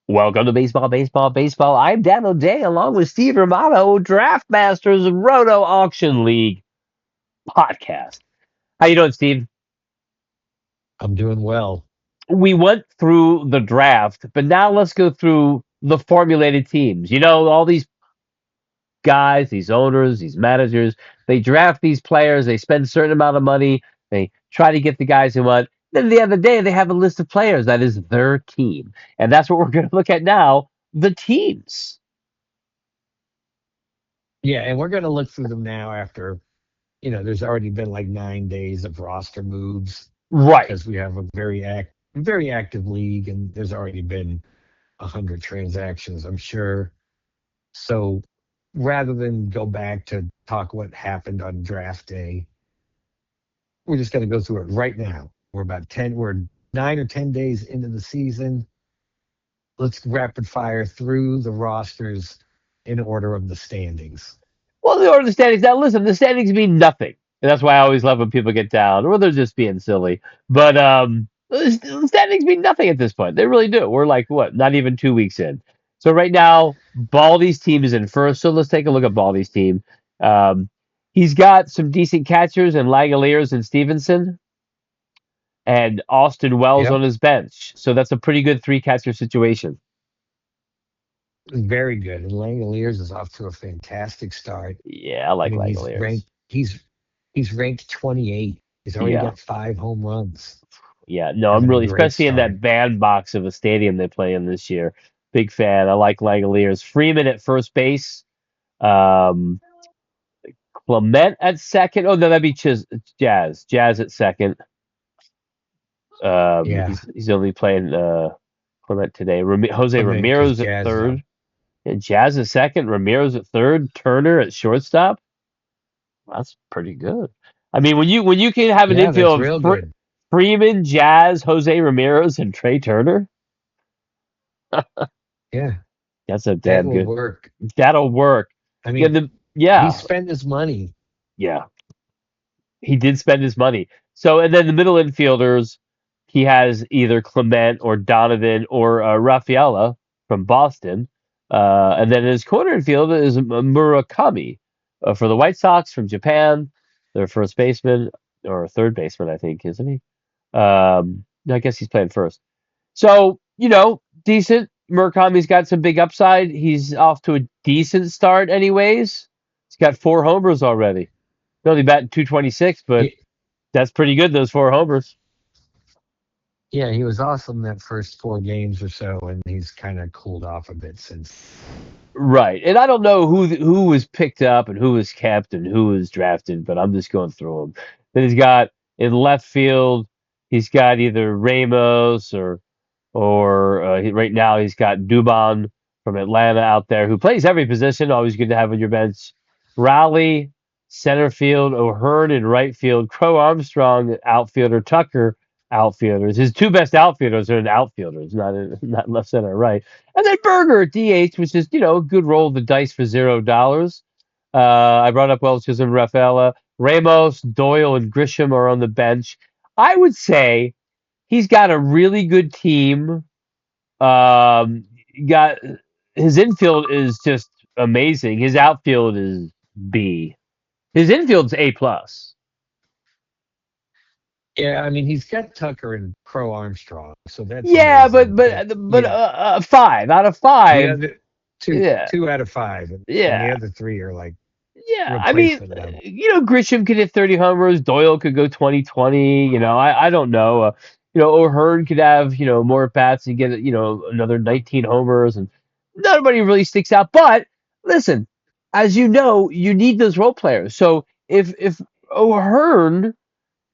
Welcome to Baseball, Baseball, Baseball. I'm Dan O'Day along with Steve Romano, DraftMasters Roto Auction League podcast. How you doing, Steve? I'm doing well. We went through the draft, but now let's go through the formulated teams. You know, all these guys, these owners, these managers, they draft these players, they spend a certain amount of money, they try to get the guys who want. Then at the end of the day, they have a list of players that is their team. And that's what we're going to look at now, the teams. Yeah, and we're going to look through them now after, there's already been like 9 days of roster moves Right. because we have a very active league, and there's already been 100 transactions, I'm sure. So rather than go back to talk what happened on draft day, we're just going to go through it right now. We're 9 or 10 days into the season. Let's rapid fire through the rosters in order of the standings. Well, the order of the standings. Now, listen, the standings mean nothing. And that's why I always love when people get down, or they're just being silly. But the standings mean nothing at this point. They really do. We're like, what, not even 2 weeks in. So right now, Baldy's team is in first. So let's take a look at Baldy's team. Um, he's got some decent catchers and Langoliers and Stevenson and Austin Wells on Yep. his bench. So that's a pretty good three catcher situation. Very good. And Langoliers is off to a fantastic start. Yeah, I I like mean, Langoliers. he's ranked 28. He's already Yeah. got 5 home runs. Yeah, no, I'm Having a really, great especially in that start. bandbox of a stadium they play in this year. Big fan. I like Langoliers. Freeman at first base. Um, Clement at second. Oh no, that'd be Jazz. Jazz at second. Yeah. He's only playing Clement today. Jose Clement because Ramirez at Jazz is third. out. And Jazz at second. Ramirez at third. Turner at shortstop. That's pretty good. I mean, when you can have an Yeah, that's infield of real good. Freeman, Jazz, Jose Ramirez, and Trey Turner, Yeah, that's a that damn will good. work. That'll work. I Yeah, mean, he yeah, spent his money. yeah. He did spend his money. So, and then the middle infielders, he has either Clement or Donovan or Rafaela from Boston. And then his corner infielder is Murakami for the White Sox from Japan. Their first baseman or third baseman, I think, isn't he? I guess he's playing first. So, decent. Murakami's got some big upside. He's off to a decent start, anyways. He's got 4 homers already. He's only batting 226, but Yeah, that's pretty good, those 4 homers. yeah, he was awesome that first 4 games or so, and he's kind of cooled off a bit since. Right. And I don't know who was picked up and who was kept and who was drafted, but I'm just going through them. Then he's got in left field, he's got either Ramos or right now he's got Dubon from Atlanta out there who plays every position. Always good to have on your bench. Raleigh, center field, O'Hearn in right field, Crow Armstrong outfielder, Tucker outfielders. His two best outfielders are in outfielders, not left center or right. And then Berger at DH, which is a good roll of the dice for $0. I brought up Welch's and Rafaela. Ramos, Doyle, and Grisham are on the bench. I would say he's got a really good team. Got his infield is just amazing. His outfield is B. His infield's A plus. Yeah, I mean, he's got Tucker and Crow Armstrong, so that's Yeah, but amazing. but But but yeah, 5 out of 5. the other two, Yeah, 2 out of 5, and the yeah, other three are like yeah. I mean, replacement level. Grisham could hit 30 homers. Doyle could go 20-20. I don't know. O'Hearn could have more at bats and get another 19 homers, and nobody really sticks out. But listen, as you know, you need those role players. So if O'Hearn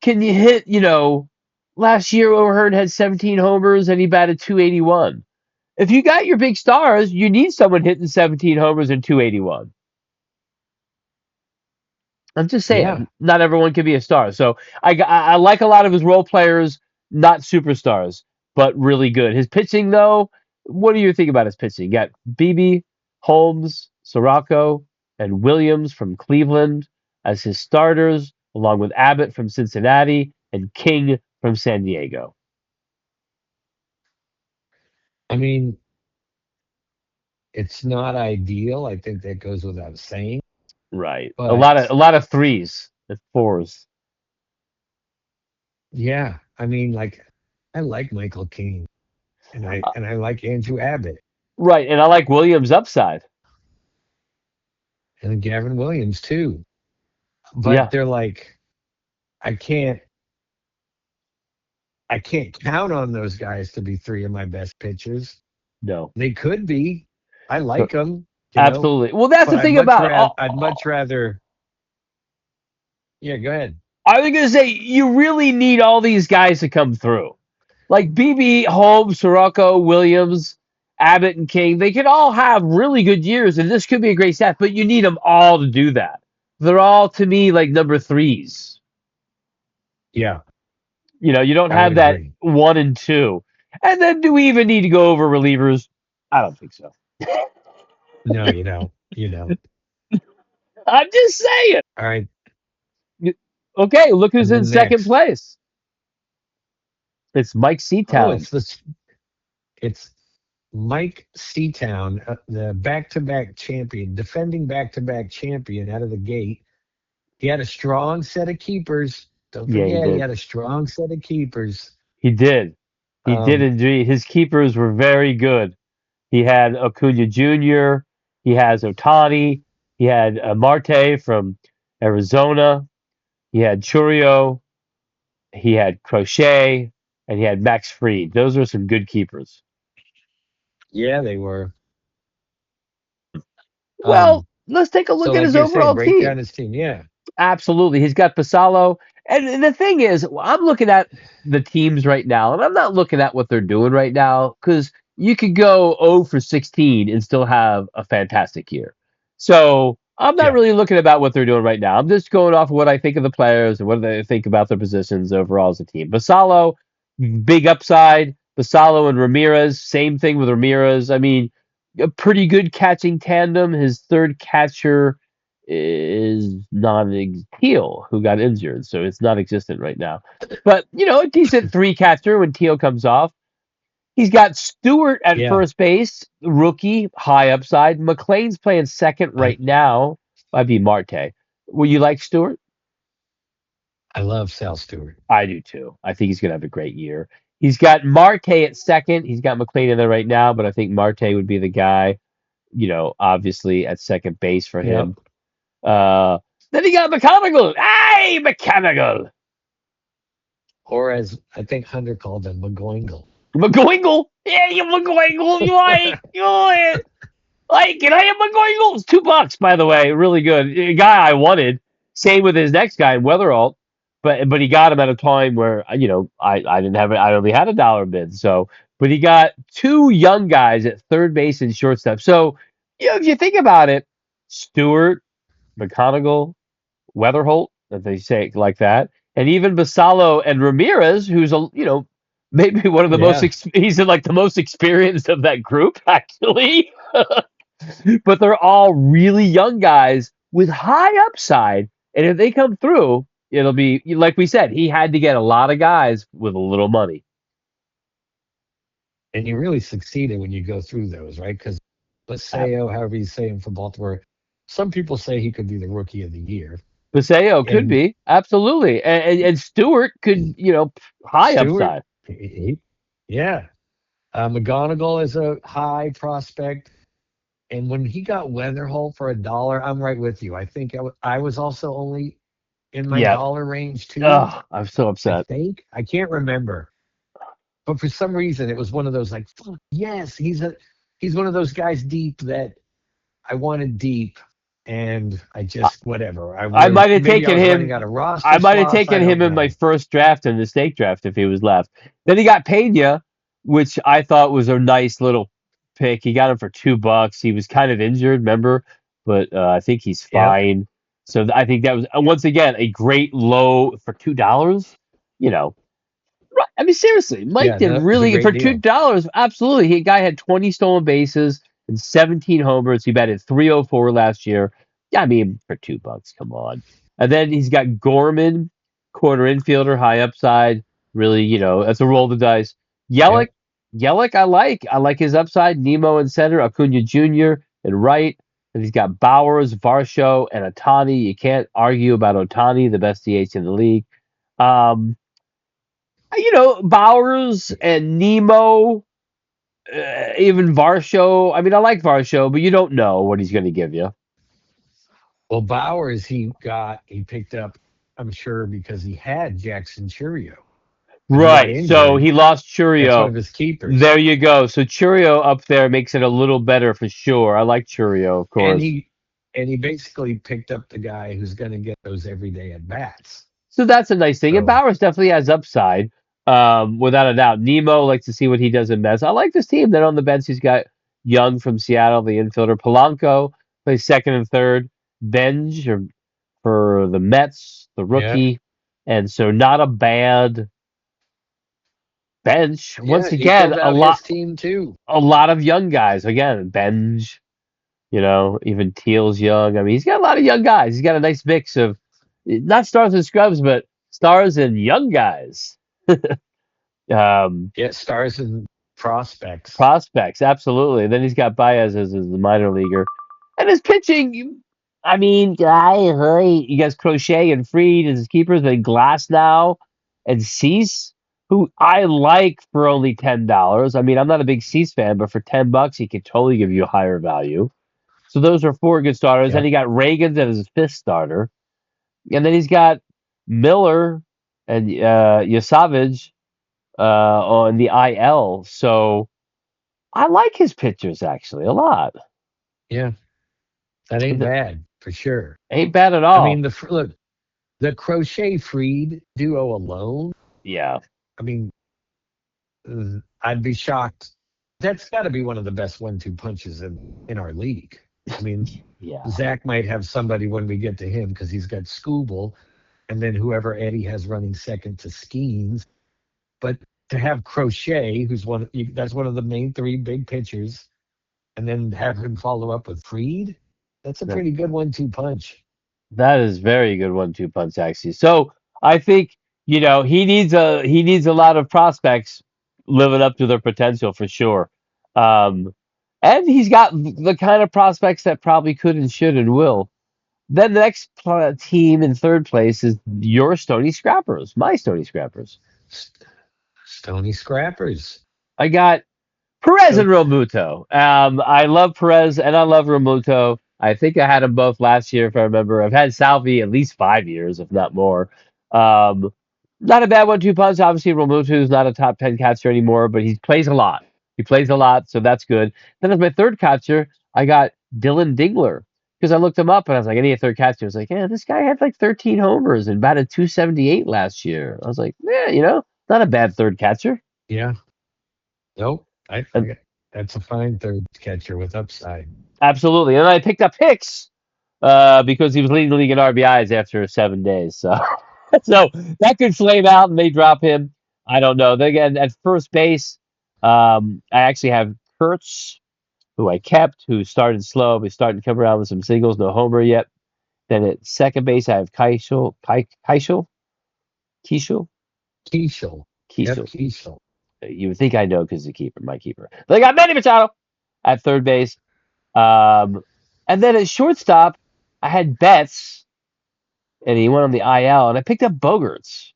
can you hit, last year O'Hearn had 17 homers and he batted 281. If you got your big stars, you need someone hitting 17 homers and 281. I'm just Yeah, saying, not everyone can be a star. So I like a lot of his role players, not superstars, but really good. His pitching, though, what do you think about his pitching? You got Beebe, Holmes, Sirocco, and Williams from Cleveland as his starters, along with Abbott from Cincinnati and King from San Diego. I mean, It's not ideal. I think that goes without saying. Right. But A lot of threes and fours. yeah, I mean, like I like Michael Caine and I Uh, and I like Andrew Abbott right. And I like Williams' upside. and Gavin Williams too. But Yeah. they're like, I can't I can't count on those guys to be three of my best pitchers. No. They could be. I So, like them, absolutely. Well, that's but the thing about. I'd much rather. Yeah, go ahead. I was going to say, you really need all these guys to come through. Like BB, Holmes, Sirocco, Williams, Abbott, and King. They could all have really good years, and this could be a great staff, but you need them all to do that. They're all, to me, like number threes. Yeah, You know, you don't I would have that agree. one and two. And then do we even need to go over relievers? I don't think so. No, you know, you know. I'm just saying. All right, Okay, look who's and in then second next. place. It's Mike Oh, Seatown. it's Mike Seatown, the back-to-back champion, defending back-to-back champion out of the gate. He had a strong set of keepers. Don't Yeah, he forget, he did. had a strong set of keepers. He did. He did Um, indeed. His keepers were very good. He had Acuna Jr., he has Otani, he had Marte from Arizona, he had Churio, he had Crochet, and he had Max Fried. Those are some good keepers. yeah, they were. Well, Um, let's take a so look at like his you're saying, overall break down team. his team. Yeah, Absolutely. He's got Basalo. And the thing is, I'm looking at the teams right now, and I'm not looking at what they're doing right now because you could go 0 for 16 and still have a fantastic year. So I'm not yeah, really looking about what they're doing right now. I'm just going off of what I think of the players and what they think about their positions overall as a team. Basalo, big upside. Basalo and Ramirez, same thing with Ramirez. I mean, a pretty good catching tandem. His third catcher is non Teal, who got injured, so it's not existent right now. But you know, a decent three catcher when Teal comes off. He's got Stewart at yeah. first base, rookie, high upside. McLean's playing second I right now. Might be Marte. Will you like Stewart? I love Sal Stewart. I do too. I think he's gonna have a great year. He's got Marte at second. He's got McLean in there right now, but I think Marte would be the guy. You know, obviously at second base for Yep. him. Uh, then he got Mechanical. Hey, Mechanical. Or as I think Hunter called them, McGoingle. McGoingle. Yeah, you McGoingle. You ain't. You ain't. Like, can I have McGoingle? It's $2, by the way. Really good. A guy I wanted. Same with his next guy, Weatherall. But he got him at a time where, you know, I didn't have it. I only had a dollar bid. So, but he got two young guys at third base and shortstop. So, you know, if you think about it, Stewart, McGonigal, Weatherholt, if they say it like that, and even Basalo and Ramirez, who's a maybe one of the most Yeah. he's like the most experienced of that group actually, but they're all really young guys with high upside, and if they come through, it'll be like we said. He had to get a lot of guys with a little money. And you really succeeded when you go through those, right? Because Paseo, however you say him from Baltimore, some people say he could be the rookie of the year. Paseo could And be absolutely, and Stewart could high Stewart, upside. yeah. McGonigal is a high prospect. And when he got Weatherholt for a dollar, I'm right with you. I think I was also only in my Yeah. dollar range too. Oh, I'm so I upset. think. I can't remember. But for some reason it was one of those like, fuck, yes, he's one of those guys deep that I wanted deep, and I just whatever. I might have Maybe I taken was running him. out of I roster might have slots. I taken don't him in my know. first draft in the snake draft if he was left. Then he got Pena, which I thought was a nice little pick. He got him for $2. He was kind of injured, remember, but I think he's Yep. fine. So I think that was once again a great low for $2. You know, right? I mean, seriously, Mike Yeah. did No, it was a really great for two deal. dollars. Absolutely, he guy had 20 stolen bases and 17 homers. He batted 304 last year. Yeah, I mean, for $2, come on. And then he's got Gorman, corner infielder, high upside. Really, that's a roll of the dice. Yelich, Yep. Yelich, I like. I like his upside. Nemo in center, Acuna Jr. in right. And he's got Bowers, Varsho, and Otani. You can't argue about Otani, the best DH in the league. Um, Bowers and Nemo, even Varsho. I mean, I like Varsho, but you don't know what he's going to give you. Well, Bowers, he picked up, I'm sure, because he had Jackson Churio. When he got Right. So injured, he lost that's one Churio. of his keepers. There you go. So Churio up there makes it a little better for sure. I like Churio, of And course. he basically picked up the guy who's going to get those everyday at bats. So that's a nice thing. And So Bowers definitely has upside, without a doubt. Nemo likes to see what he does in Mets. I like this team. Then on the bench, he's got Young from Seattle, the infielder. Polanco plays second and third. Benj for the Mets, the yeah, rookie. And so not a bad bench. yeah, Once he again, filled out his team too. a lot of young guys. Again, Benj, even Teal's young. I mean, he's got a lot of young guys. He's got a nice mix of not stars and scrubs, but stars and young guys. um, Yeah, stars and prospects. Prospects, absolutely. And then he's got Baez as the minor leaguer. And his pitching, I mean, you guys Crochet and Freed as his keepers, then Glass now and Cease, who I like for only $10. I mean, I'm not a big Cease fan, but for $10, he could totally give you a higher value. So those are four good starters. Then Yep. he got Reagan's as his fifth starter. And then he's got Miller and Yasavage on the IL. So I like his pitchers actually a lot. Yeah, that ain't bad for sure. Ain't bad at I mean, all. look, the Crochet Freed duo alone. Yeah. I mean, I'd be shocked. That's got to be one of the best 1-2 punches in our league. I mean, Yeah. Zach might have somebody when we get to him because he's got Scooble, and then whoever Eddie has running second to Skeens. But to have Crochet, that's one of the main three big pitchers, and then have him follow up with Freed, that's a That, pretty good 1-2 punch. that is very good 1-2 punch actually. So I think, he needs a lot of prospects living up to their potential for sure. Um and he's got the kind of prospects that probably could and should and will. Then the next team in third place is your Stony Scrappers, my Stony Scrappers. St- Stony Scrappers. I got Perez So and Romuto. I love Perez and I love Romuto. I think I had them both last year, if I remember. I've had Salvi at least 5 years, if not more. Um, Not a bad 1-2 punch. Obviously, Romuto is not a top 10 catcher anymore, but he plays a lot. He plays a lot, so that's good. Then as my third catcher, I got Dylan Dingler because I looked him up and I was like, I need a third catcher. I was like, yeah, this guy had like 13 homers and batted 278 last year. I was like, yeah, not a bad third catcher. yeah, nope. And That's a fine third catcher with upside. absolutely. And I picked up Hicks because he was leading the league in RBIs after 7 days. So, so that could flame out and they drop him. I don't know. Then again, at first base, I actually have Kurtz, who I kept, who started slow, but he's starting to come around with some singles, no homer yet. Then at second base, I have Keishel, Keishel. Yep, Keishel. Keishel. You would think I know because he's a keeper, my keeper. Then I got Manny Machado at third base. Um, and then at shortstop, I had Betts, and he went on the IL, and I picked up Bogarts.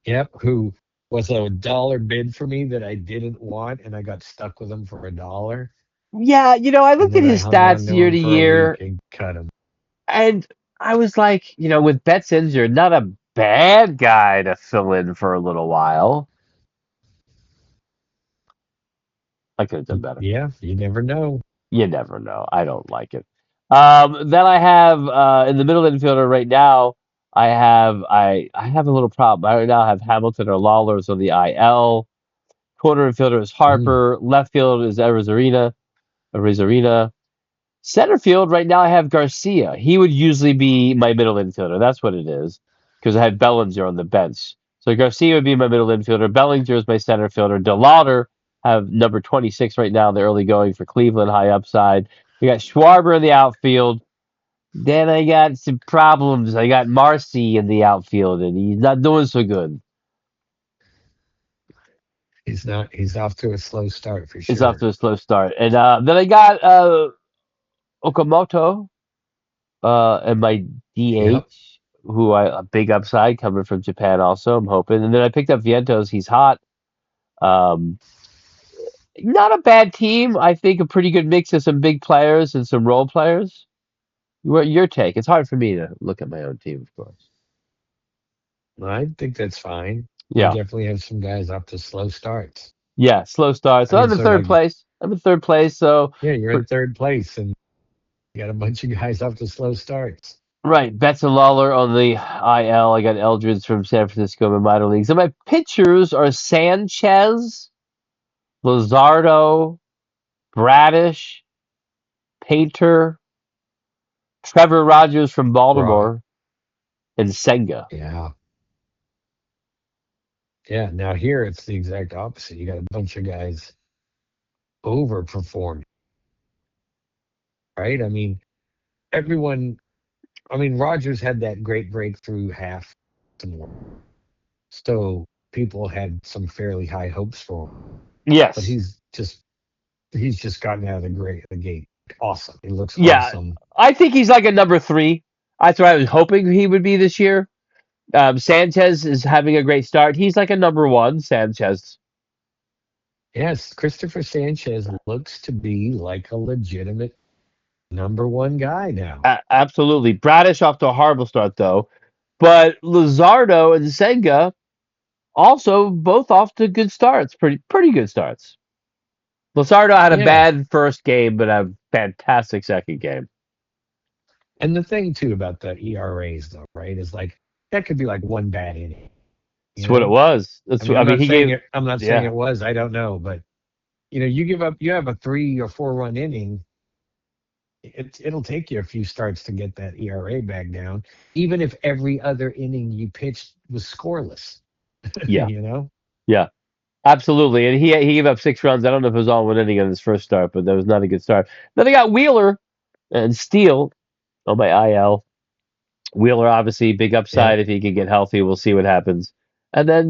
Yep, who was a dollar bid for me that I didn't want, and I got stuck with him for a dollar. Yeah, I And looked at then I his hung on stats to year him to for a week year, and cut him. and I was like, with Betts injured, not a bad guy to fill in for a little while. I could have done better. Yeah, you never know. You never know. I don't like it. Then I have in the middle infielder right now. I have a little problem. I right now have Hamilton or Lawler's on the IL. Corner infielder is Mm, Harper. Left field is Arizarina. Center field right now I have Garcia. He would usually be my middle infielder. That's what it is because I had Bellinger on the bench. So Garcia would be my middle infielder. Bellinger is my center fielder. DeLauder have number 26 right now in the early going for Cleveland, high upside. We got Schwarber in the outfield. Then I got some problems. I got Marcy in the outfield, and he's not doing so good. He's not. He's off to a slow start for It's off sure. to a slow start. And then I got Okamoto and my Yep. DH, who a big upside coming from Japan also, I'm hoping. And then I picked up Vientos. He's hot. Um, Not a bad team. I think a pretty good mix of some big players and some role players. What your take? It's hard for me to look at my own team, of course. I think that's fine. You Yeah, definitely have some guys off to slow starts. yeah, slow start. I So mean, I'm in so third like, place. I'm in third place. So yeah, you're pr- in third place, and you got a bunch of guys off to slow starts. right, Betts and Lawler on the IL. I got Eldridge from San Francisco in my minor leagues. And my pitchers are Sanchez, Lazardo, Bradish, Painter, Trevor Rogers from Raw. Baltimore, and Senga. Yeah. Yeah. Now here it's the exact opposite. You got a bunch of guys overperforming, right? I mean, everyone. I mean, Rogers had that great breakthrough half tomorrow, so people had some fairly high hopes for him. But Yes. he's just gotten out of the gate. Awesome. He looks Yeah, awesome. I think he's like a number three. That's what I was hoping he would be this year. Sanchez is having a great start. He's like a number one, Sanchez. Yes, Christopher Sanchez looks to be like a legitimate number one guy now. Absolutely. Bradish off to a horrible start, though. But Luzardo and Senga also both off to good starts. Pretty good starts. Luzardo had a Yeah. bad first game, but a fantastic second game. And the thing too about the ERAs though, right, is like that could be like one bad inning, you That's what it know? was. I mean, He gave, I'm not saying yeah, it was, I don't know, but you give up you have a 3 or 4 run inning, it'll take you a few starts to get that ERA back down, even if every other inning you pitched was scoreless, yeah, you know? yeah. Absolutely. And he gave up 6 runs. I don't know if it was all one inning on his first start, but that was not a good start. Then they got Wheeler and Steele on my IL. Wheeler, obviously, big Yeah. upside if he can get healthy. We'll see what happens. And then,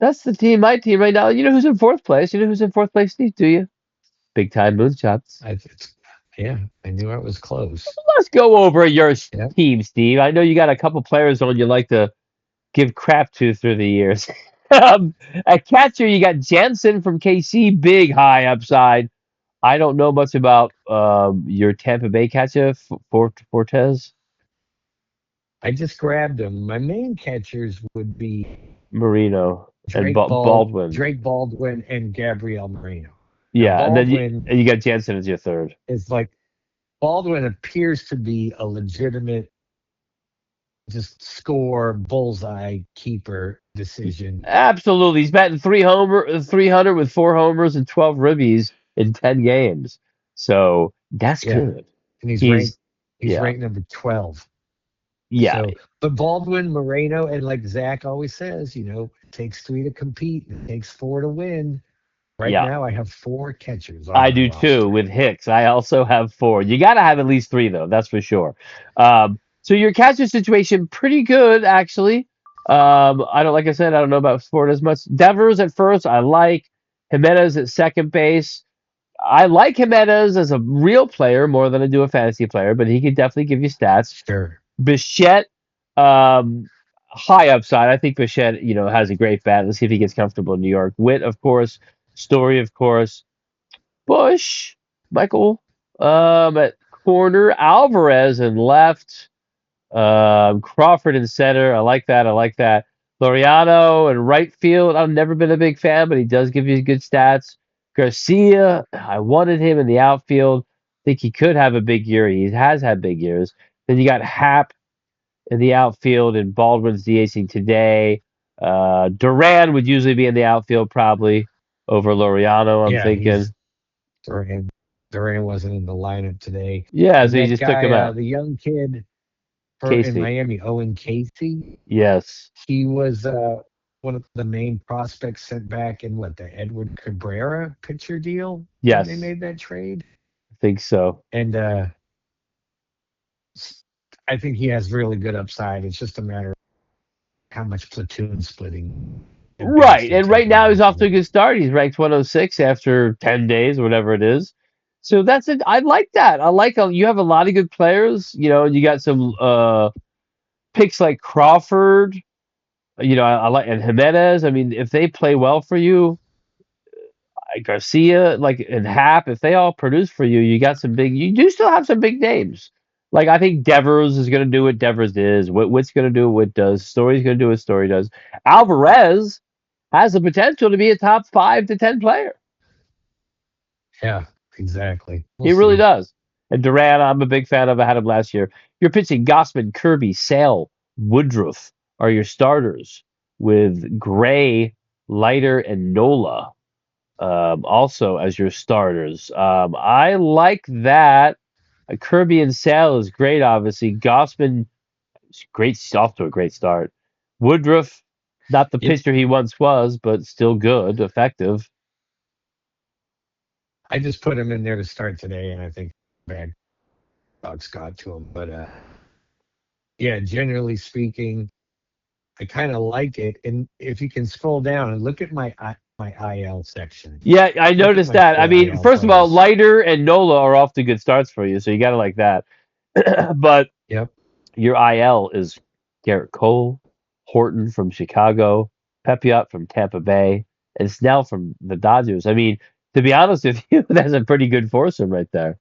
that's the team, my team right now. You know who's in fourth place? You know who's in fourth place, Steve? Do you? Big time moonshots. It's yeah, I knew I was close. Let's go over your Yep. team, Steve. I know you got a couple players on you like to give crap to through the years. At catcher, you got Jansen from KC, big high upside. I don't know much about your Tampa Bay catcher, Fortes I just grabbed them. My main catchers would be Marino and Baldwin. Drake Baldwin and Gabriel Moreno. Now Yeah, and then Baldwin you got Jansen as your third. is like Baldwin appears to be a legitimate just score bullseye keeper decision. Absolutely, he's batting 300 with 4 homers and 12 ribbies in 10 games. So that's Yeah. good. And He's he's yeah, ranked number 12. yeah, So but Baldwin, Moreno, and like Zach always says, it takes three to compete, it takes four to win. Right yeah. now I have four catchers on I my do too roster. with Hicks. I also have four. You got to have at least three though. That's for sure. So your catcher situation pretty good actually. I don't like I said I don't know about sport as much. Devers at first I like. Jimenez at second base. I like Jimenez as a real player more than I do a fantasy player, but he could definitely give you stats. Sure. Bichette, um, high upside. I think Bichette, has a great bat. Let's see if he gets comfortable in New York. Witt, of course. Story, of course. Bush, Michael, at corner. Alvarez in left. Crawford in center. I like that. I like that. Loriano in right field. I've never been a big fan, but he does give you good stats. Garcia, I wanted him in the outfield. Think he could have a big year. He has had big years. Then you got Hap in the outfield, and Baldwin's DHing today. Duran would usually be in the outfield probably over Loriano, I'm Yeah, thinking. he's Duran. Duran wasn't in the lineup today. Yeah, And so you that just took him guy, out. the young kid in Casey. Miami, Owen Casey, Yes. he was one of the main prospects sent back in the Edward Cabrera pitcher deal when they Yes. made that trade. I think so. And I think he has really good upside. It's just a matter of how much platoon splitting. advanced Right. and And right taken now away he's off from to a him. good start. He's ranked 106 after 10 days or whatever it is. So that's it. I like that. I like you have a lot of good players, and you got some picks like Crawford, I like and Jimenez. I mean, if they play well for you, Garcia, like and Hap, if they all produce for you, you do still have some big names. Like I think Devers is going to do what Devers is. Witt's going to do what does. Story's going to do what Story does. Alvarez has the potential to be a top 5 to 10 player. Yeah, exactly. We'll He really see. does. And Duran, I'm a big fan of. I had him last year. You're pitching Gossman, Kirby, Sale, Woodruff are your starters with Gray, Leiter, and Nola also as your starters. I like that. Kirby and Sale is great, obviously. Gossman is great, off to a great start. Woodruff, not the Yep. pitcher he once was, but still good, effective. I just put him in there to start today, and I think bad dogs got to him. But yeah, generally speaking, I kind of like it. And if you can scroll down and look at my IL section, Yeah, I look at noticed my that. I four mean, IL first of all, players. Leiter and Nola are off to good starts for you, so you got to like that. But Yep. your IL is Garrett Cole, Horton from Chicago, Pepiot from Tampa Bay, and Snell from the Dodgers. I mean, to be honest with you, that's a pretty good foursome right there.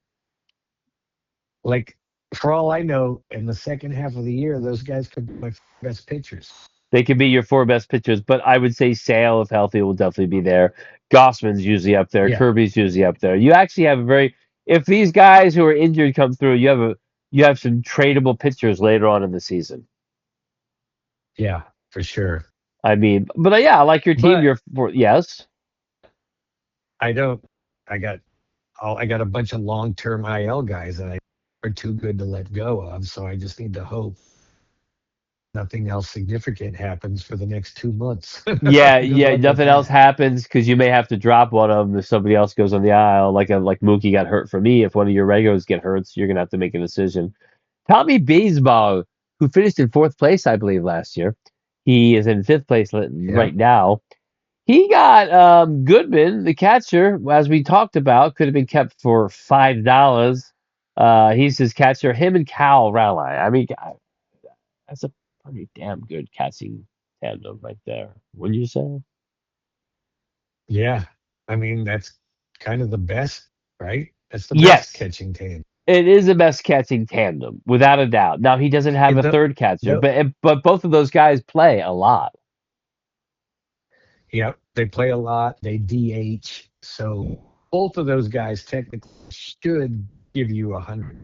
Like, for all I know, in the second half of the year, those guys could be my best pitchers. They could be your 4 best pitchers, but I would say Sale, if healthy, will definitely be there. Gossman's usually up there. Yeah. Kirby's usually up there. You actually have a very if these guys who are injured come through, you have some tradable pitchers later on in the season. Yeah, for sure. I mean, but yeah, I like your team. But Yes, I don't. I got I got a bunch of long-term IL guys that I are too good to let go of. So I just need to hope nothing else significant happens for the next 2 months. yeah, Good yeah. luck with Nothing else that. happens because you may have to drop one of them if somebody else goes on the aisle. Like Mookie got hurt for me. If one of your regulars get hurt, so you're gonna have to make a decision. Tommy Baseball, who finished in 4th place, I believe, last year, he is in 5th place Yeah. right now. He got Goodman, the catcher, as we talked about, could have been kept for $5. He's his catcher. Him and Cal Raleigh. I mean, that's a pretty damn good catching tandem right there. Wouldn't you say? Yeah. I mean, that's kind of the best, right? That's the best Yes, catching team. it is the best catching tandem, without a doubt. Now he doesn't have It, a the, third catcher, the, but both of those guys play a lot. yeah, they play a lot. They DH. So both of those guys technically should give you 100.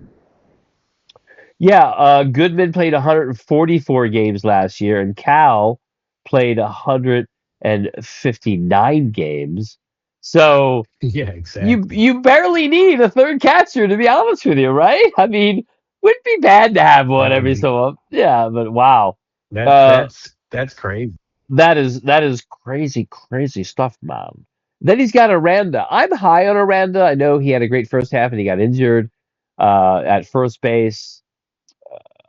Yeah, Goodman played 144 games last year, and Cal played 159 games. So Yeah, you exactly. you barely need a third catcher, to be honest with you, right? I mean, wouldn't be bad to have one That would every be so often. Yeah, but wow, that uh, that's crazy. that is crazy, crazy stuff, man. Then he's got Aranda. I'm high on Aranda. I know he had a great first half and he got injured at first base.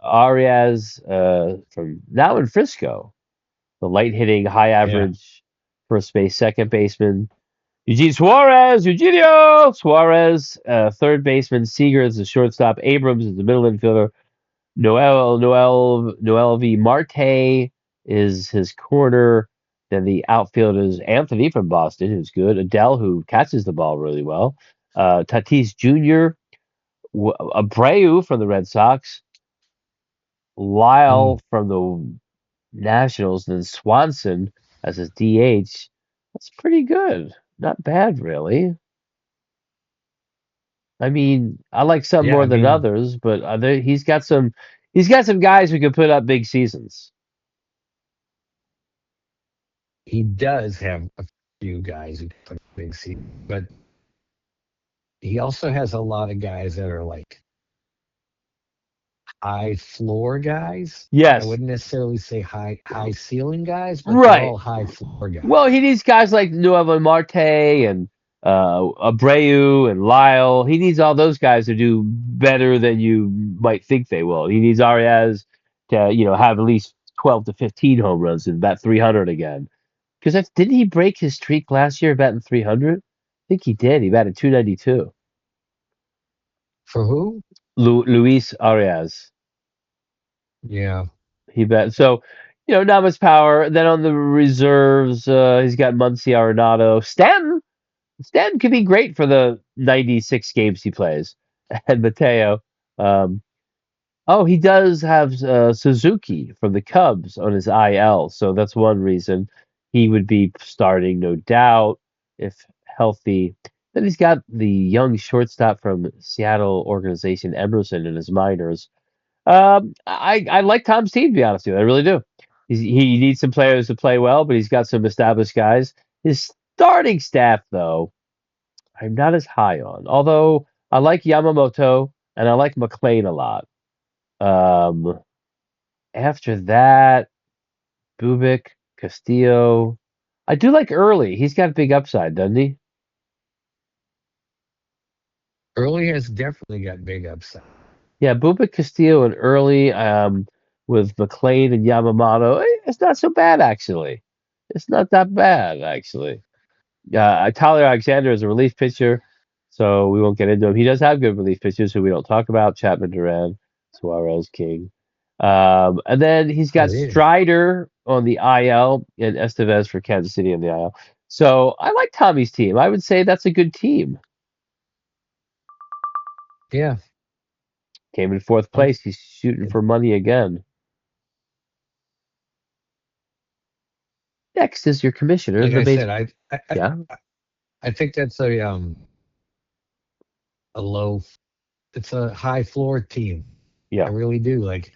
Arias from now in Frisco, the light hitting, high Yeah. average first base, second baseman. Eugenio Suarez, third baseman. Seager is the shortstop. Abrams is the middle infielder. Noel V. Marte is his corner. Then the outfield is Anthony from Boston, who's good. Adele, who catches the ball really well. Tatis Jr., Abreu from the Red Sox. Mm. Lyle from the Nationals, and then Swanson as his DH. That's pretty good. Not bad, really. I mean, I like some Yeah, more I than mean, others, but he's got some guys who can put up big seasons. he does have a few guys who put a big C, but he also has a lot of guys that are like high floor guys. I Yes, wouldn't necessarily say high ceiling guys, but they're right. all high floor Well, he guys. needs guys like Nuevo Marte and Abreu and Lyle. He needs all those guys to do better than you might think they will. He needs Arias to, have at least 12 to 15 home runs and bat 300 again. Because didn't he break his streak last year batting 300? I think he did. He batted 292. For who? Luis Arias. Yeah. He bet so. Not much power. Then on the reserves, he's got Muncy, Arenado, Stanton. Stanton could be great for the 96 games he plays. And Mateo. Um, oh, he does have Suzuki from the Cubs on his IL, so that's one reason he would be starting, no doubt, if healthy. Then he's got the young shortstop from Seattle organization Emerson in his minors. I like Tom's team, to be honest with you. I really do. He needs some players to play well, but he's got some established guys. His starting staff, though, I'm not as high on. Although I like Yamamoto and I like McLean a lot. Um, After that, Bubik, Castillo. I do like Early. He's got big upside, doesn't he? Early has definitely got big upside. Yeah, Bubik, Castillo, and Early. With McLean and Yamamoto, it's not so bad actually. It's not that bad actually. Tyler Alexander is a relief pitcher, so we won't get into him. He does have good relief pitchers who we don't talk about: Chapman, Duran, Suarez, King. And then he's got That is. Strider on the IL and Estevez for Kansas City on the IL. So I like Tommy's team. I would say that's a good team. Yeah. Came in fourth Um, place. He's shooting for money again. Next is your commissioner, like the I base. said, Yeah, I think that's a low, it's a high floor team. I yeah, really do. Like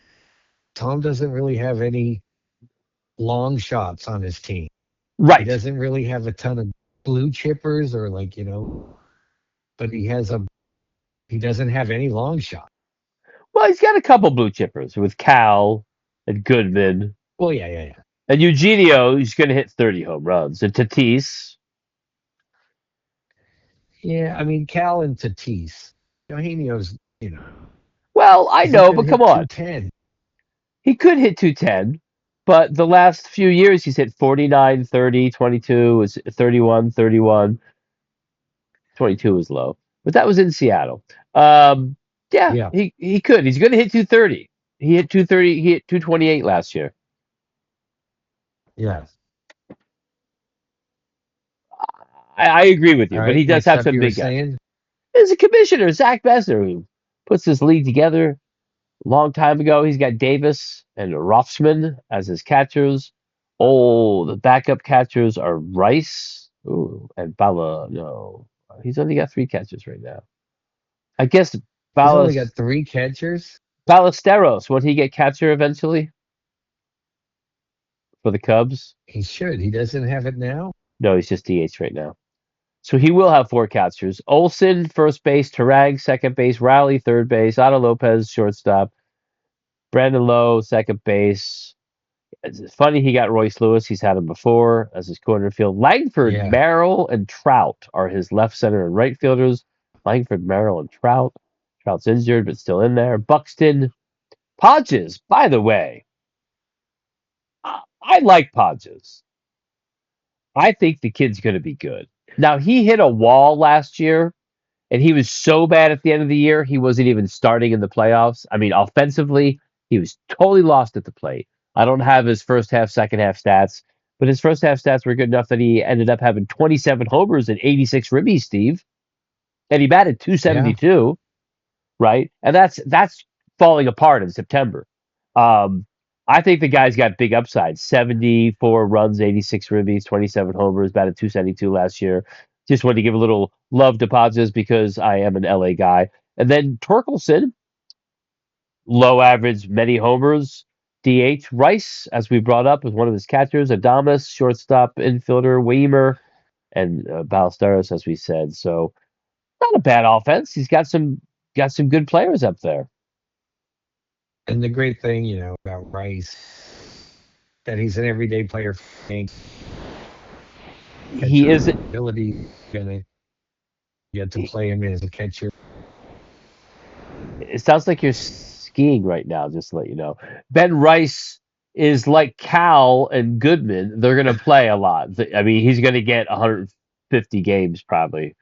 Tom doesn't really have any long shots on his team. He right. doesn't really have a ton of blue chippers or but he doesn't have any long shot. Well, he's got a couple blue chippers with Cal and Goodman. Well, yeah, yeah, yeah. And Eugenio, he's going to hit 30 home runs. And Tatis, Yeah, I mean Cal and Tatis. Eugenio's, well, I is he know, gonna but come hit on. 210? He could hit 210, but the last few years he's hit 49, 30, 22, was 31, 31. 22 was low. But that was in Seattle. Um, yeah, Yeah, he could. He's going to hit 230. He hit 230, he hit 228 last year. yeah. I agree with All you, but he right. does Next have up some you were big guys. saying? There's a commissioner, Zach Besser, who puts this league together a long time ago. He's got Davis and Rothsman as his catchers. Oh, the backup catchers are Rice, ooh, and Bala. No, he's only got three catchers right now. I guess He's only Balas got three catchers. Ballesteros. Won't he get catcher eventually for the Cubs? He should. He doesn't have it now. No, he's just DH right now. So he will have four catchers. Olson, first base, Tarag, second base, Riley, third base, Otto Lopez, shortstop, Brandon Lowe, second base. It's funny he got Royce Lewis. He's had him before as his corner field. Langford, Yeah. Merrill, and Trout are his left center and right fielders. Langford, Merrill, and Trout. Trout's injured but still in there. Buxton, Podges. By the way, I like Podges. I think the kid's going to be good. Now he hit a wall last year, and he was so bad at the end of the year he wasn't even starting in the playoffs. I mean, offensively, he was totally lost at the plate. I don't have his first half, second half stats, but his first half stats were good enough that he ended up having 27 homers and 86 ribbies, Steve, and he batted Yeah. 272, right? And that's falling apart in September. Um, I think the guy's got big upside. 74 runs, 86 ribbies, 27 homers, batted 272 last year. Just wanted to give a little love to Podges because I am an LA guy. And then Torkelson, low average, many homers. DH Rice, as we brought up, was one of his catchers. Adamas, shortstop, infielder, Weimer, and Ballesteros, as we said. So not a bad offense. He's got some good players up there. And the great thing, about Rice, that he's an everyday player for the Yankees. He Catcher is. ability, gonna get to play him as a catcher. It sounds like you're skiing right now, just to let you know. Ben Rice is like Cal and Goodman. They're going to play a lot. I mean, he's going to get 150 games probably.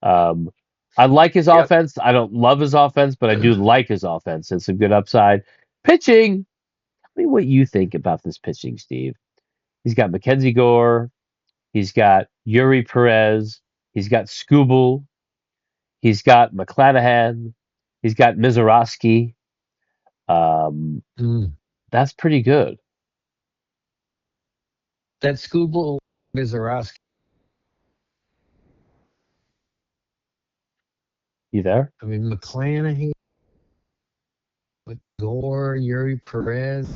Um, I like his Yep. offense. I don't love his offense, but I do like his offense. It's a good upside. Pitching. Tell me what you think about this pitching, Steve. He's got Mackenzie Gore. He's got Yuri Perez. He's got Skubal. He's got McClanahan. He's got Mizorowski. Um, Mm. that's pretty good. That Scooble Mizorowski. You there? I mean, McClanahan with Gore, Yuri Perez.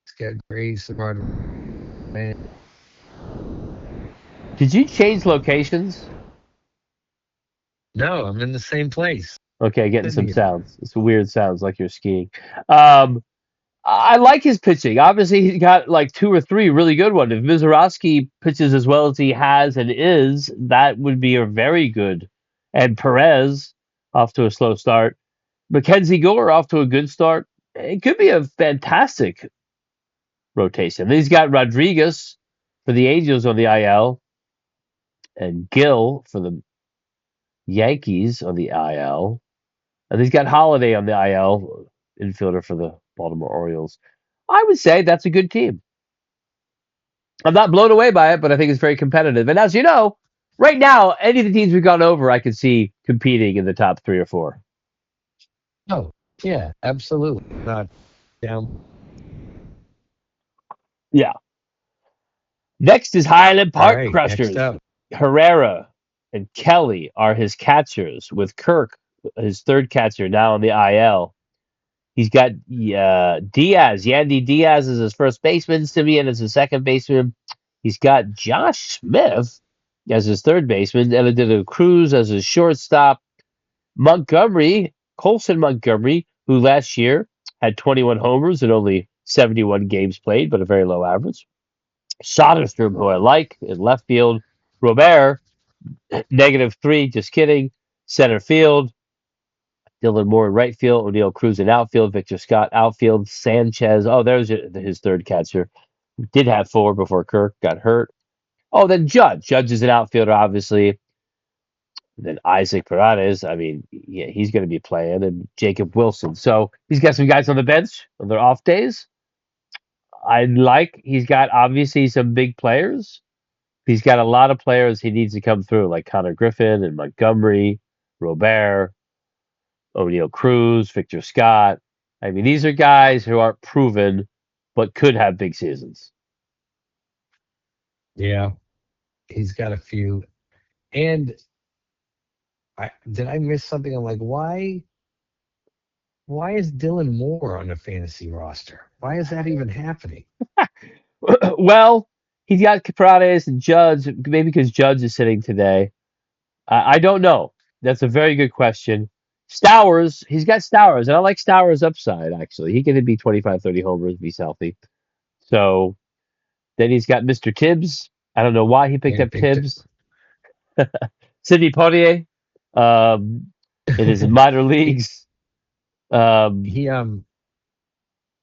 He's got Grace, man. Did you change locations? No, I'm in the same place. Okay, getting Sitting some here. sounds. It's weird sounds like you're skiing. Um, I like his pitching. Obviously, he's got like two or three really good ones. If Mizorowski pitches as well as he has and is, that would be a very good. And Perez off to a slow start. Mackenzie Gore off to a good start. It could be a fantastic rotation. Then he's got Rodriguez for the Angels on the IL and Gill for the Yankees on the IL. And he's got Holiday on the IL, infielder for the Baltimore Orioles. I would say that's a good team. I'm not blown away by it, but I think it's very competitive. And as you know, right now, any of the teams we've gone over, I could see competing in the top three or four. Oh, yeah, absolutely. Not down. Yeah. Next is Highland All Park right, next Crushers. up. Herrera and Kelly are his catchers, with Kirk, his third catcher, now on the IL. He's got Diaz. Yandy Diaz is his first baseman. Simeon is his second baseman. He's got Josh Smith as his third baseman. Elidito Cruz as his shortstop. Montgomery, Colson Montgomery, who last year had 21 homers and only 71 games played, but a very low average. Soderstrom, who I like in left field. Robert, -3, just kidding. Center field. Dylan Moore in right field. O'Neill Cruz in outfield. Victor Scott outfield. Sanchez. Oh, there's his third catcher. Did have four before Kirk got hurt. Oh, then Judge. Judge is an outfielder, obviously. Then Isaac Paredes. I mean, yeah, he's going to be playing. And Jacob Wilson. So he's got some guys on the bench on their off days. He's got obviously some big players. He's got a lot of players he needs to come through, like Connor Griffin and Montgomery, Robert, O'Neill Cruz, Victor Scott. I mean, these are guys who aren't proven, but could have big seasons. Yeah, he's got a few. And did I miss something? I'm like, why is Dylan Moore on the fantasy roster? Why is that even happening? Well, he's got Paredes and Judge, maybe because Judge is sitting today. I don't know. That's a very good question. Stowers, he's got Stowers, and I like Stowers' upside, actually. He can be 25, 30 homers if he's healthy. So then he's got Mr. Tibbs. I don't know why he picked Yeah, up Tibbs. Sidney Poitier in his minor leagues. Um, he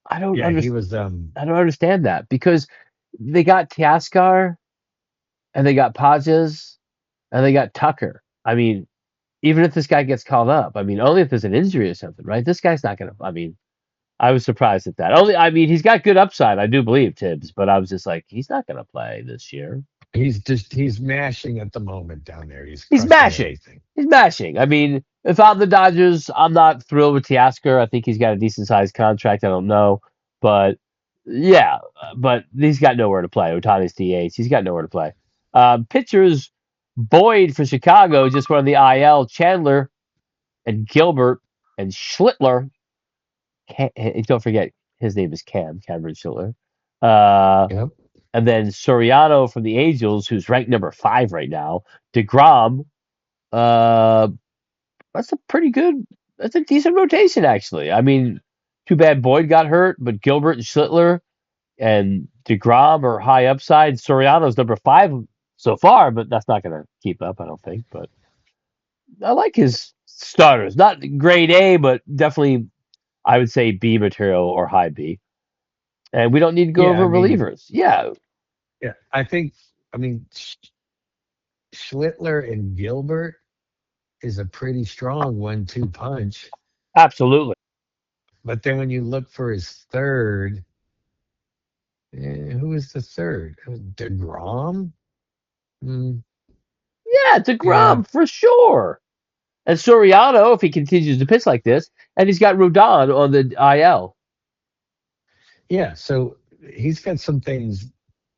I don't yeah, he understand. was I don't understand that because they got Teoscar and they got Pages and they got Tucker. I mean, even if this guy gets called up, I mean, only if there's an injury or something, right? This guy's not gonna. I mean, I was surprised at that. I mean, he's got good upside. I do believe Tibbs, but I was just like, he's not gonna play this year. he's mashing at the moment down there. He's He's crushing mashing. everything. He's mashing. I mean, if I'm the Dodgers, I'm not thrilled with Teoscar. I think he's got a decent sized contract. I don't know, but yeah, but he's got nowhere to play. Otani's DH. He's got nowhere to play. Pitchers, Boyd for Chicago just went on the IL. Chandler and Gilbert and Schlittler. Don't forget his name is Cameron Schlittler. Uh, Yep. and then Soriano from the Angels, who's ranked number 5 right now. DeGrom. Uh, that's a pretty good. That's a decent rotation, actually. I mean, too bad Boyd got hurt, but Gilbert and Schlittler and Degrom are high upside. Soriano's number 5 so far, but that's not going to keep up, I don't think. But I like his starters. Not grade A, but definitely I would say B material or high B. and we don't need to go Yeah, over relievers. Yeah, yeah, I mean, Schlittler and Gilbert is a pretty strong 1-2 punch. absolutely. But then when you look for his third, who is the third? DeGrom? Mm, Yeah, yeah, DeGrom for sure. And Soriano, if he continues to pitch like this, and he's got Rodon on the IL. yeah. So he's got some things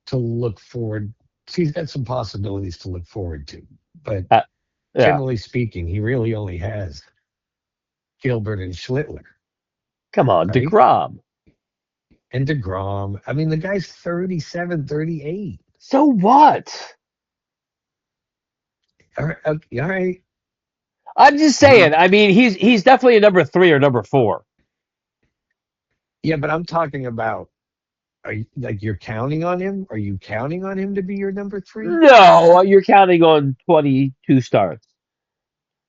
to look forward. He's got some possibilities to look forward to. But Uh, yeah, generally speaking, he really only has Gilbert and Schlittler, come on, right? DeGrom. And DeGrom. I mean, the guy's 37, 38. So what? All right. Okay, all right. I'm just I saying. mean, I mean, he's definitely a number 3 or number 4. yeah, but I'm talking about, are you, like, you're counting on him? Are you counting on him to be your number three? No, you're counting on 22 starts.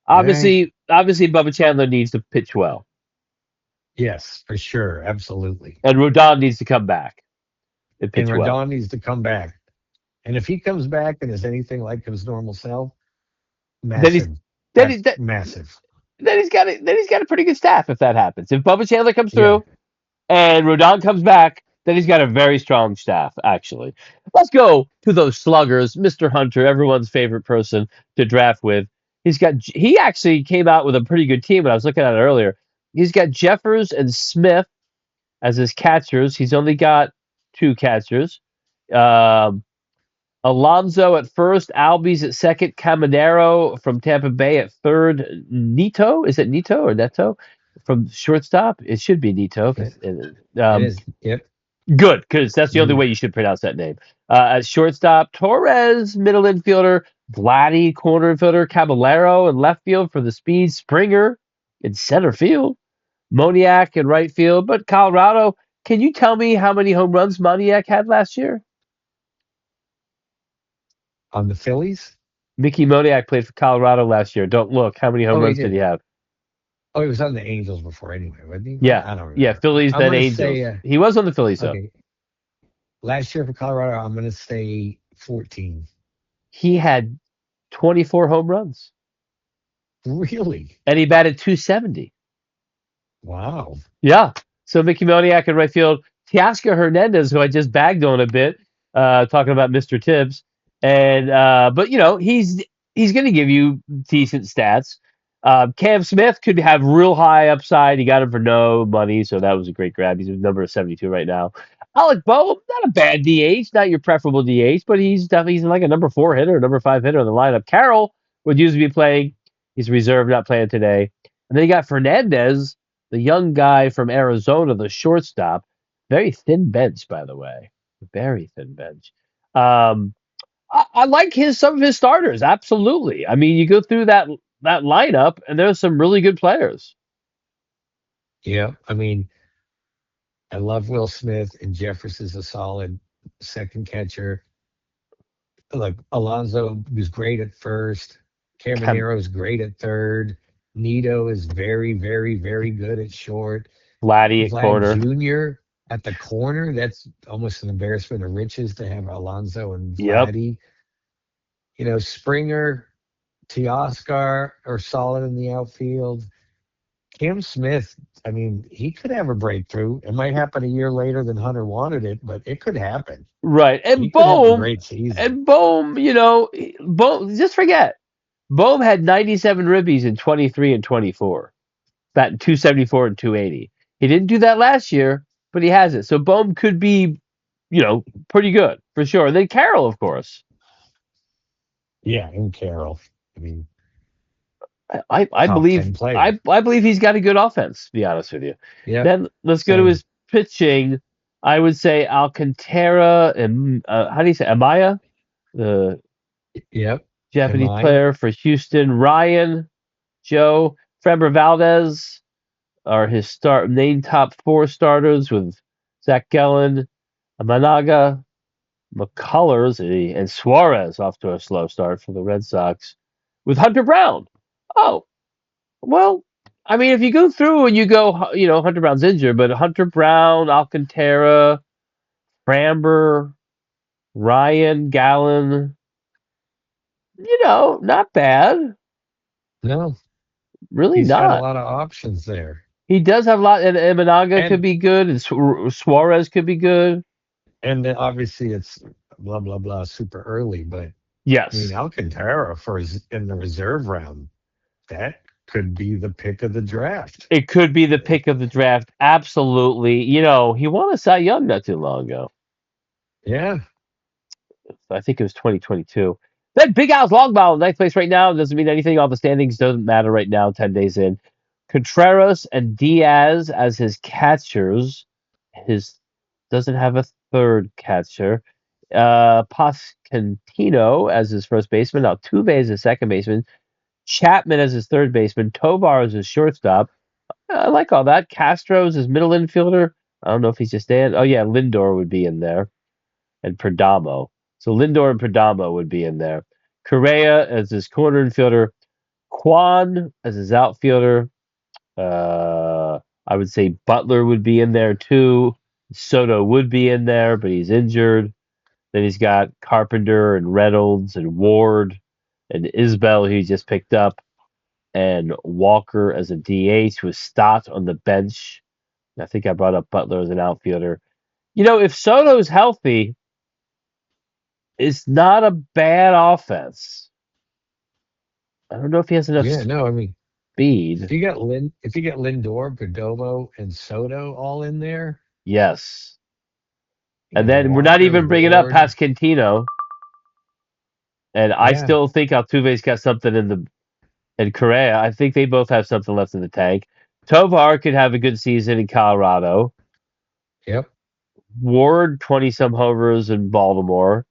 Yeah. Obviously, Bubba Chandler needs to pitch well, Yes, for sure. Absolutely. and Rodon needs to come back and And pitch well. Rodon needs to come back. And if he comes back and is anything like his normal self, Then he's massive. then he, That's massive. then he's got a pretty good staff if that happens. If Bubba Chandler comes Yeah. through and Rodon comes back, then he's got a very strong staff, actually. Let's go to those sluggers. Mr. Hunter, everyone's favorite person to draft with. He actually came out with a pretty good team when I was looking at it earlier. He's got Jeffers and Smith as his catchers. He's only got two catchers. Um, Alonso at first, Albies at second, Caminero from Tampa Bay at third, Nito, is it Nito or Neto from shortstop? It should be Nito. It Um, is. Yep. Good, because that's the only Mhm. way you should pronounce that name. At shortstop, Torres, middle infielder, Vladdy, corner infielder, Caballero in left field for the speed, Springer in center field, Moniak in right field. But Colorado, can you tell me how many home runs Moniak had last year? On the Phillies? Mickey Moniak played for Colorado last year. Don't look. How many home Oh, he runs did did. he have? Oh, he was on the Angels before anyway, wasn't he? Yeah, I don't yeah, remember. Phillies I'm then going to say, Angels. He was on the Phillies though. okay, last year for Colorado, I'm going to say 14. He had 24 home runs, Really? and he batted 270. Wow. Yeah. So Mickey Moniak in right field. Teoscar Hernandez, who I just bagged on a bit, talking about Mr. Tibbs. And but he's going to give you decent stats. Cam Smith could have real high upside. He got him for no money, so that was a great grab. He's number 72 right now. Alec Bohm, not a bad DH, not your preferable DH, but he's like a number 4 hitter, number 5 hitter in the lineup. Carroll would usually be playing. He's reserved, not playing today. And then you got Fernandez, the young guy from Arizona, the shortstop. Very thin bench, by the way. Very thin bench. Um, I like some of his starters. Absolutely. I mean, you go through that lineup, and there's some really good players. Yeah. I mean, I love Will Smith, and Jeffers is a solid second catcher. Like Alonso was great at first. Cam, Caminero is great at third. Nito is very, very, very good at short. Vladdy at Vlad corner. Jr. at the corner. That's almost an embarrassment of riches to have Alonso and Yep. Vladdy. Springer, Teoscar are solid in the outfield. Cam Smith, I mean, he could have a breakthrough. It might happen a year later than Hunter wanted it, but it could happen. Right. He could have a great season. Bohm, just forget. Bohm had 97 ribbies in 23 and 24. Batting 274 and 280. He didn't do that last year, but he has it. So Bohm could be, pretty good for sure. And then Carroll, of course. Yeah, and Carroll. I mean, I top believe 10 player. I believe he's got a good offense, to be honest with you. Yep. Then let's go to Same. his pitching. I would say Alcantara and how do you say Amaya, the Yep. Am Japanese I? player for Houston. Ryan, Joe, Framber Valdez are his main top 4 starters with Zach Gallen, Amanaga, McCullers, and Suarez off to a slow start for the Red Sox with Hunter Brown. Oh, well, I mean, if you go through and you go, Hunter Brown's injured, but Hunter Brown, Alcantara, Framber, Ryan, Gallen. Not bad. No, Really he's got a not. lot of options there. He does have a lot, and Imanaga could And be good, and Suarez could be good. and then obviously it's blah blah blah super early, but I mean Yes, Alcantara in the reserve round, that could be the pick of the draft. it could be the pick of the draft. Absolutely. He won a Cy Young not too long ago. Yeah, I think it was 2022. Then Big Al's long ball in ninth place right now. Doesn't mean anything. All the standings doesn't matter right now, 10 days in. Contreras and Diaz as his catchers. His doesn't have a third catcher. Pascantino as his first baseman. Altuve as his second baseman. Chapman as his third baseman. Tovar as his shortstop. I like all that. Castro as his middle infielder. I don't know if he's just staying. Oh, yeah, Lindor would be in there. And Perdomo. So Lindor and Perdomo would be in there. Correa as his corner infielder. Kwan as his outfielder. I would say Butler would be in there too. Soto would be in there, but he's injured. Then he's got Carpenter and Reynolds and Ward and Isbell, who he just picked up, and Walker as a DH with Stott on the bench. I think I brought up Butler as an outfielder. If Soto's healthy, it's not a bad offense. I don't know if he has enough yeah. No, I mean speed. if you get Lindor, Perdomo, and Soto all in there, Yes. And then we're not Walker, even bringing up Ward, Pascantino. And I yeah, still think Altuve's got something and Correa. I think they both have something left in the tank. Tovar could have a good season in Colorado. yep, Ward, 20 some homers in Baltimore.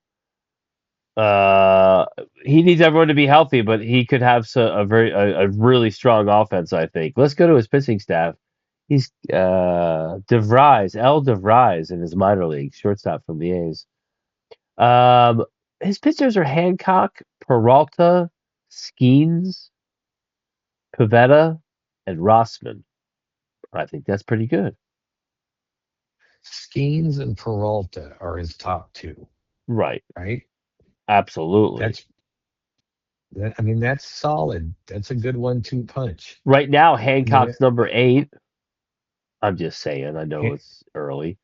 Uh, he needs everyone to be healthy, but he could have a really strong offense. I think. Let's go to his pitching staff. He's DeVries in his minor league shortstop from the A's. Um, his pitchers are Hancock, Peralta, Skeens, Pivetta, and Rossman. I think that's pretty good. Skeens and Peralta are his top two, Right. right? Absolutely. That's I mean, that's solid. That's a good 1-2 punch. Right now, I mean, Hancock's number 8. I'm just saying. I know Han- it's early.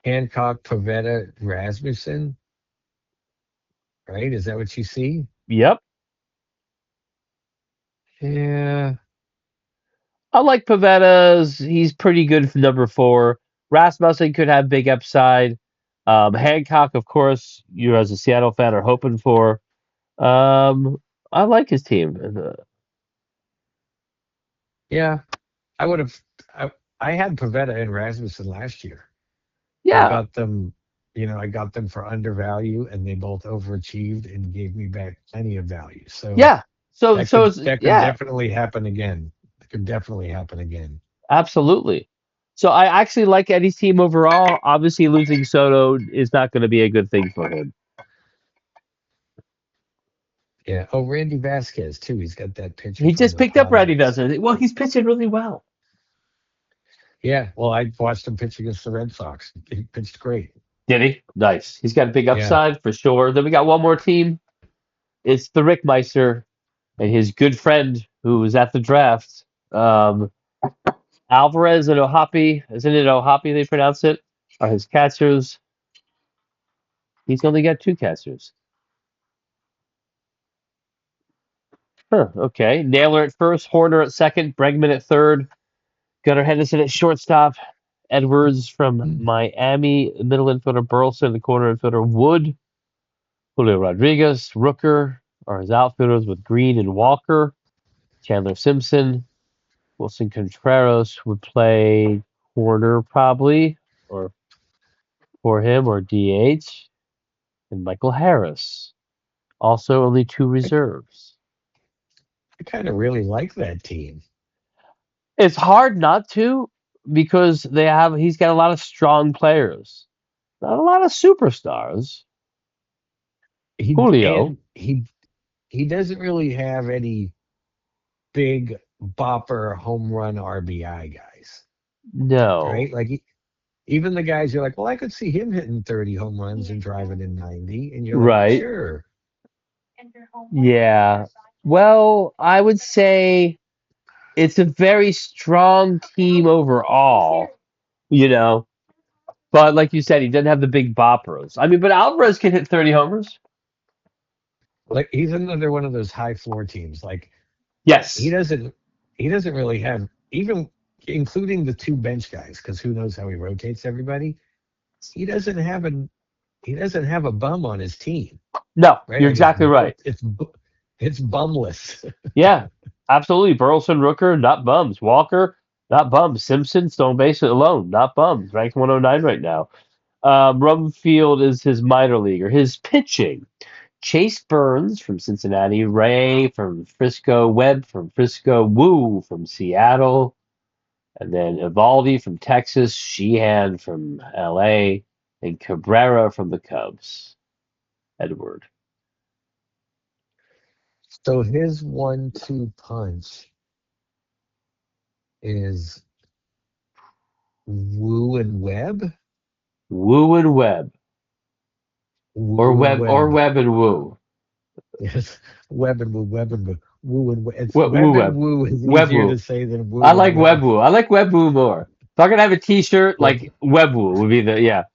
Hancock, Pavetta, Rasmussen, right? Is that what you see? Yep. Yeah, I like Pavetta's. He's pretty good for number 4. Rasmussen could have big upside. Hancock, of course, you as a Seattle fan are hoping for. Um, I like his team. yeah. I would have. I had Pavetta and Rasmussen last year. I Yeah, got them. I got them for undervalue, and they both overachieved and gave me back plenty of value. So yeah. So it's that could yeah, definitely happen again. It could definitely happen again. absolutely. So I actually like Eddie's team overall. Obviously, losing Soto is not going to be a good thing for him. Yeah. Oh, Randy Vasquez too. He's got that pitcher He from just the picked up Randy, Padres. doesn't he? Well, he's pitching really well. Yeah. Well, I watched him pitch against the Red Sox. He pitched great. Did he? Nice. He's got a big Yeah. upside for sure. Then we got one more team. It's the Rickmeister and his good friend who was at the draft. Um, Alvarez and Ohapi. Isn't it Ohapi they pronounce it? Are his catchers. He's only got 2 catchers. Huh, okay. Naylor at first, Horner at second, Bregman at third, Gunnar Henderson at shortstop, Edwards from Hmm. Miami, middle infielder Burleson, the corner infielder Wood, Julio Rodriguez, Rooker are his outfielders with Green and Walker, Chandler Simpson, Wilson Contreras would play corner probably, or for him, or DH, and Michael Harris. Also, only 2 I, reserves. I kind of really like that team. It's hard not to because he's got a lot of strong players, not a lot of superstars. He Julio, and he doesn't really have any big bopper home run RBI guys, no. right? Like Even the guys you're like, well, I could see him hitting 30 home runs and driving in 90, and you're like, Right. sure. Yeah. Well, I would say it's a very strong team overall, you know. But like you said, he doesn't have the big boppers. I mean, but Alvarez can hit 30 homers. Like he's another one of those high floor teams. Like he Yes. doesn't he doesn't really have, even including the two bench guys, because who knows how he rotates everybody. He doesn't have an he doesn't have a bum on his team, No, right? you're Like exactly right. it's bumless. Yeah, absolutely. Burleson, Rooker, not bums. Walker, not bums. Simpson, stone base alone, not bums. Ranked 109 right now. Rumfield is his minor leaguer. His pitching: Chase Burns from Cincinnati, Ray from Frisco, Webb from Frisco, Woo from Seattle, and then Evaldi from Texas, Sheehan from LA, and Cabrera from the Cubs. Edward. So his 1-2 punch is Woo and Webb. Woo and Webb. Or Woo and Webb or Webb. Webb and Woo. Yes, Webb and Woo, Webb and Woo, Woo and Woo. It's Woo Webb and Webb. Woo is Webb easier Woo. to say than I Woo and like Webb Webb. Woo. I like Webb Woo more. If I could have a T-shirt, Well, like Webb Woo would be the yeah,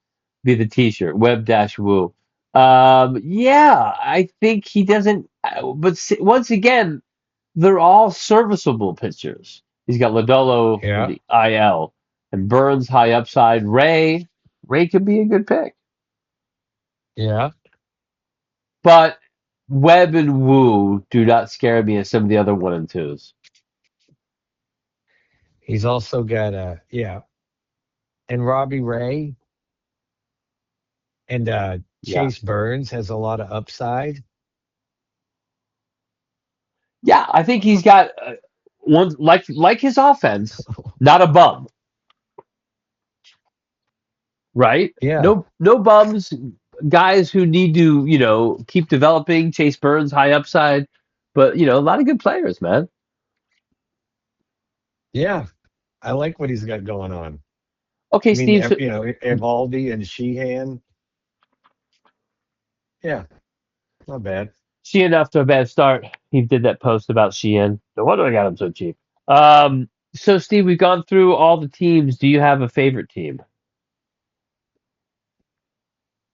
be the T-shirt. Webb dash Woo. Yeah, I think he doesn't. But once again, they're all serviceable pitchers. He's got Lodolo from yeah, the IL and Burns high upside. Ray could be a good pick, yeah. but Webb and Woo do not scare me as some of the other one and twos. He's also got yeah, and Robbie Ray and Yeah. Chase Burns has a lot of upside. Yeah, I think he's got one like his offense, not a bum, right? Yeah, No bums, guys who need to, keep developing. Chase Burns, high upside, but a lot of good players, man. yeah. I like what he's got going on. Okay, I mean, Steve, so, Evaldi and Sheehan. Yeah, not bad. Sheehan off to a bad start. He did that post about Sheehan. No wonder I got him so cheap. So Steve, we've gone through all the teams. Do you have a favorite team?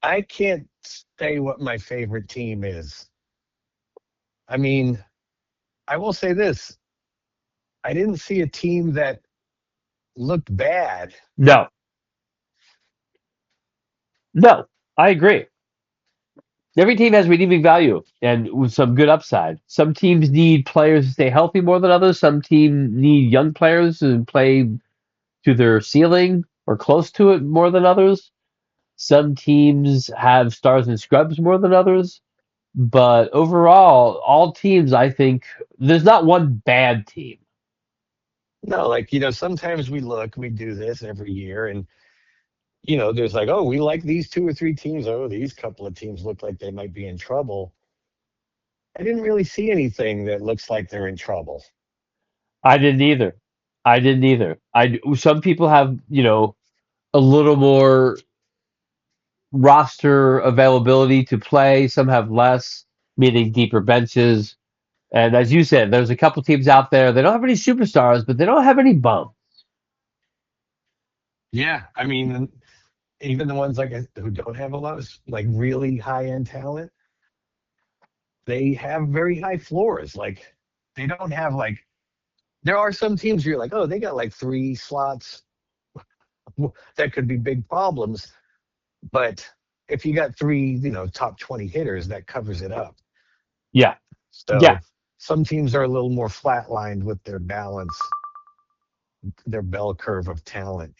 I can't say what my favorite team is. I mean, I will say this: I didn't see a team that looked bad. No, no, I agree. Every team has redeeming value and with some good upside. Some teams need players to stay healthy more than others. Some teams need young players to play to their ceiling or close to it more than others. Some teams have stars and scrubs more than others. But overall, all teams, I think, there's not one bad team. No, like, sometimes we do this every year, and there's like, oh, we like these two or three teams. Oh, these couple of teams look like they might be in trouble. I didn't really see anything that looks like they're in trouble. I didn't either. I didn't either. Some people have, a little more roster availability to play. Some have less, meaning deeper benches. And as you said, there's a couple teams out there. They don't have any superstars, but they don't have any bums. Yeah, I mean, even the ones like who don't have a lot of like really high end talent, they have very high floors. Like they don't have like there are some teams where you're like, oh, they got like three slots that could be big problems. But if you got three, top 20 hitters, that covers it up. Yeah, yeah, So some teams are a little more flatlined with their balance, their bell curve of talent.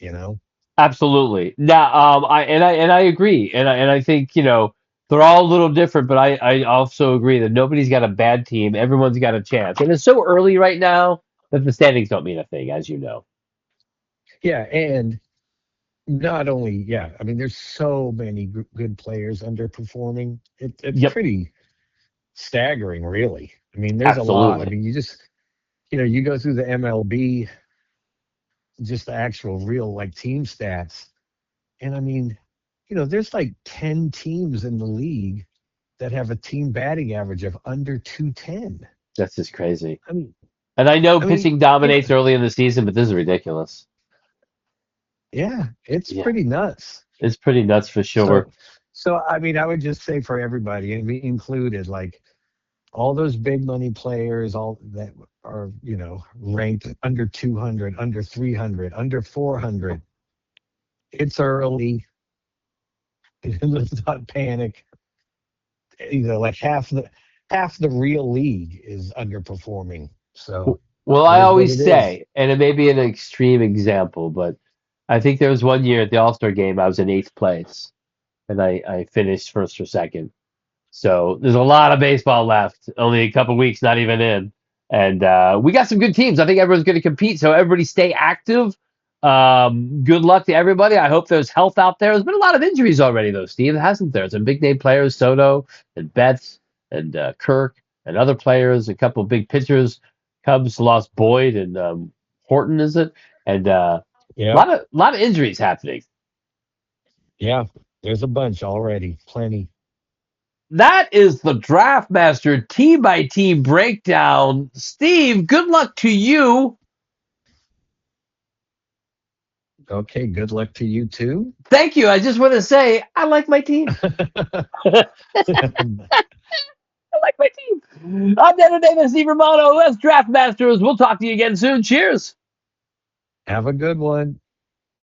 absolutely. Now, I agree, and I think they're all a little different, but I also agree that nobody's got a bad team. Everyone's got a chance, and it's so early right now that the standings don't mean a thing, as you know. Yeah, and not only, yeah, I mean, there's so many good players underperforming. It's Yep, pretty staggering, really. I mean, there's a lot. I absolutely. mean, you go through the MLB, just the actual real like team stats. And I mean, there's like 10 teams in the league that have a team batting average of under 210. That's just crazy. I mean, And I know I mean, pitching you know, dominates early in the season, but this is ridiculous. yeah, it's Yeah, pretty nuts. it's pretty nuts for sure. So I mean, I would just say for everybody, and me included, like all those big money players, all that are, ranked under 200, under 300, under 400. It's early. Let's not panic. Like half the real league is underperforming. So Well, it I is what always it is. say, and it may be an extreme example, but I think there was one year at the All-Star game I was in eighth place, and I finished first or second. So there's a lot of baseball left. Only a couple weeks, not even in. And we got some good teams. I think everyone's going to compete. So everybody stay active. Good luck to everybody. I hope there's health out there. There's been a lot of injuries already, though, Steve, hasn't there? Some big name players, Soto and Betts and Kirk and other players, a couple of big pitchers. Cubs lost Boyd and Horton, is it? And Yep. a lot of injuries happening. Yeah. There's a bunch already. Plenty. That is the DraftMaster team by team breakdown. Steve, good luck to you. Okay. Good luck to you too. Thank you. I just want to say I like my team. I like my team. I'm the entertainer, Steve Romano. Let's DraftMasters. We'll talk to you again soon. Cheers. Have a good one.